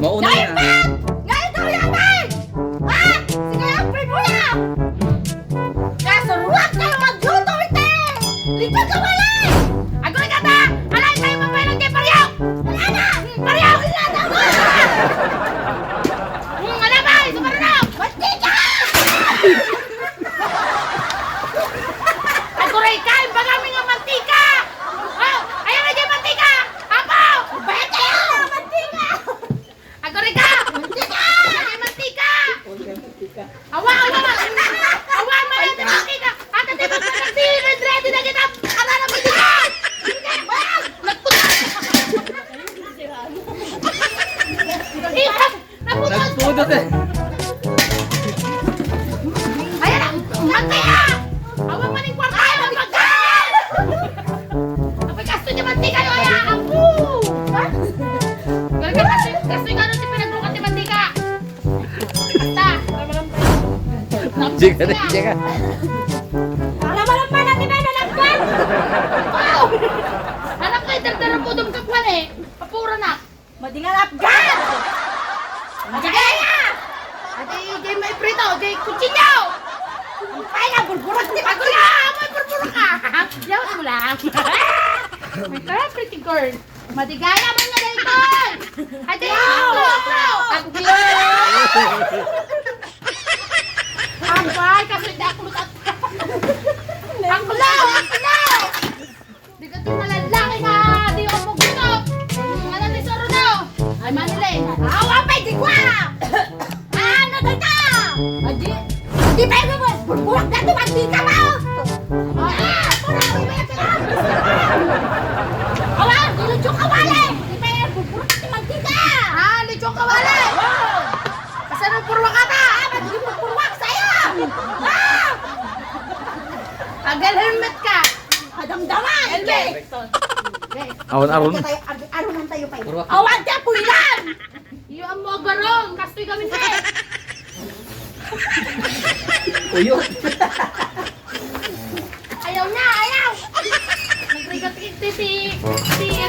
Mauna yan. Ngayon daw yan ay! Ha? Sige ang pipula! Kasuruan kayo magluto ite! Likod ka wala! Agoy ka ta! Alay tayo mamaylang kay Paryaw! Wala na! Paryaw! Wala na! Wala ba? Isa pa rin na! Mantika! Agoy ka! Bagami nga mantika! Oh! Ayan na dyan mantika! Apo! Bayad kayo! Mantika! Agoy ka! Mantika! Mantika! Awa! Awa! Awa! Mantika! Mantika! Ate, di ba ready na kita? Ala na mantika! Nagpudot eh. Ayan na! Mantika! Awa maning kwarta! Ayan! Magkaan! Apay kasto niya mantika yung ayan! Apo! Ha? Galing ka kasto yung ano si pinaglukat ni mantika! Basta! Jika na, jika. Para malampan natin na nalagpan! Wow! Anak ko, itagdaran po doon kakwan eh! Kapura na! Madingan apgan! Magagaya! Ate, di may prito, di kutsinyo! Kaya, burburak di ba? Kuya, may burburak ka! Yawas mo lang! My God, pretty girl! Madigaya man nga na ito! Ate, ako! Ako! Ambay, kasi hindi ako lukat. Ang kulaw! Ang kulaw! Di ka ito malalaki nga. Di ako magluto. Ano ni Soro daw? Ay, Manila eh. Awa pa, di kwa! Ano dito? Di ba yung burburak na ito? Mantika mo! Purawi ba yung awa, di lutsyo kawali! Di ba yung burburak na ito? Mantika! Lutsyo kawali! Kasi nung purwak ka ta! Ba't di mo purwak sa'yo? Agal helmet ka! Adamdaman! Helmet! Aron-aron. Arunan tayo pa yun. Awan ka, pulilan! Iyo ang mga garong! Kastoy kami na eh! Uyot. Ayaw na! Ayaw! Nagrigat si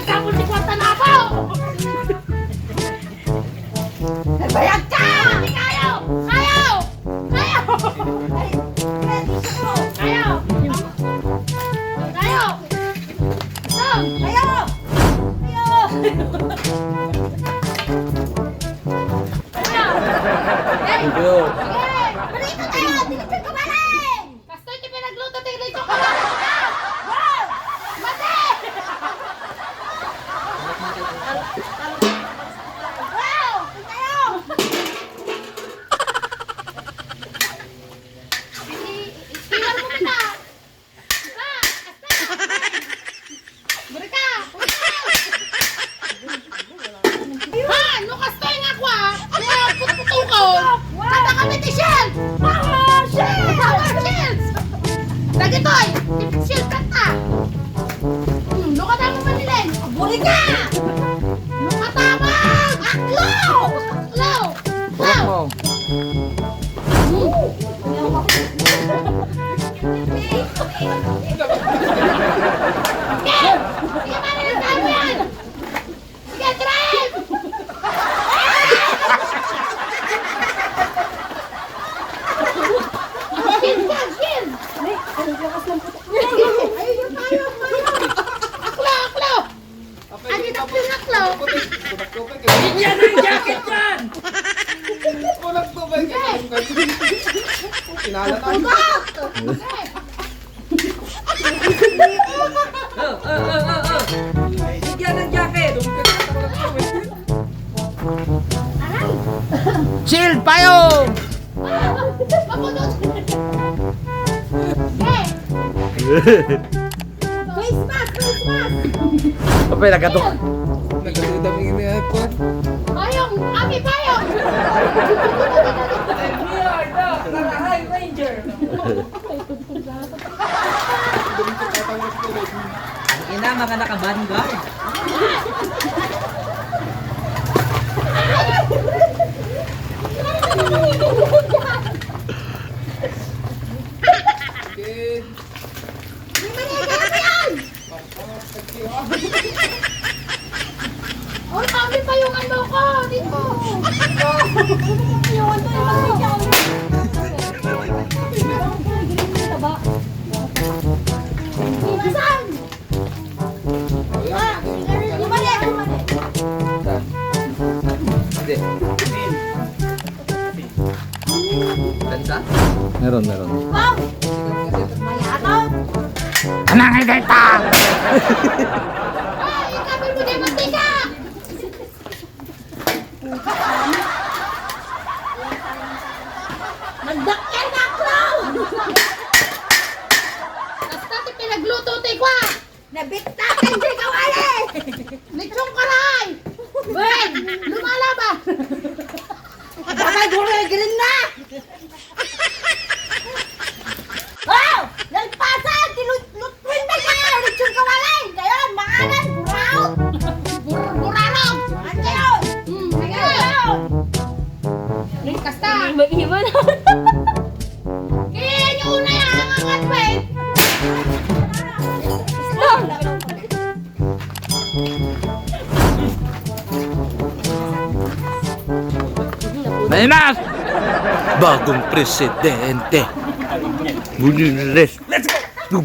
Agkapon si Kwanta na ako! Nagbayag ka! Hindi ka ayaw! Ayaw! Ayaw! Ayaw! Ayaw! Ayaw! Ayaw! Thank you. Marito tayo! Tinipid ko balik! Kastoy ti pinagluto ti lechon ko balik na! Wow! Mati! Wow! Tayo! Istilan mo kita! Buri ka! Ha! No kastoy nga ko ah! Puto ko! Kata kami ti Shell! Power Shield! Power Shields! Dagitoy! Shield kanta! Lukatama Manilin! Buri ka! Lukatama! Aklo! Aklo! Wow! Sige! Sige Manilin! Tayo yan! Sige, drive! Skin! Ayun tayo! Aklo! Aklo! Ano na po yung aklo? Yan ang jacket yan! Kinala na. Tugok! Yan ang jacket! Shield payong! Pagudot! Face mask! Face mask! Apa nagatok? Nagdudam yung inihatwan. Payong! Ami payong! We are the High Ranger! Ina, mga nakabangga. Okay. Oh, kami pa yung ano ko dito. Hindi. Tansa? Meron, meron. Ay, kami mo din mantika! Magdakyan na ako! Basta ti pinagluto ti kwa! Nabitakan di kawali! Litsong karay! Ben! Lumalaban! Bakal gulay giling na! Wow! Nagpasan! Tinutwin na ka! Litsong kawali! Ngayon, maanan! Burao! Burarong! Andiyon! Ngayon! Kasta! Mag-iwan kaya nyo una yung hangangan mo eh! Stop! Maymas! Bagong presidente. Let's go!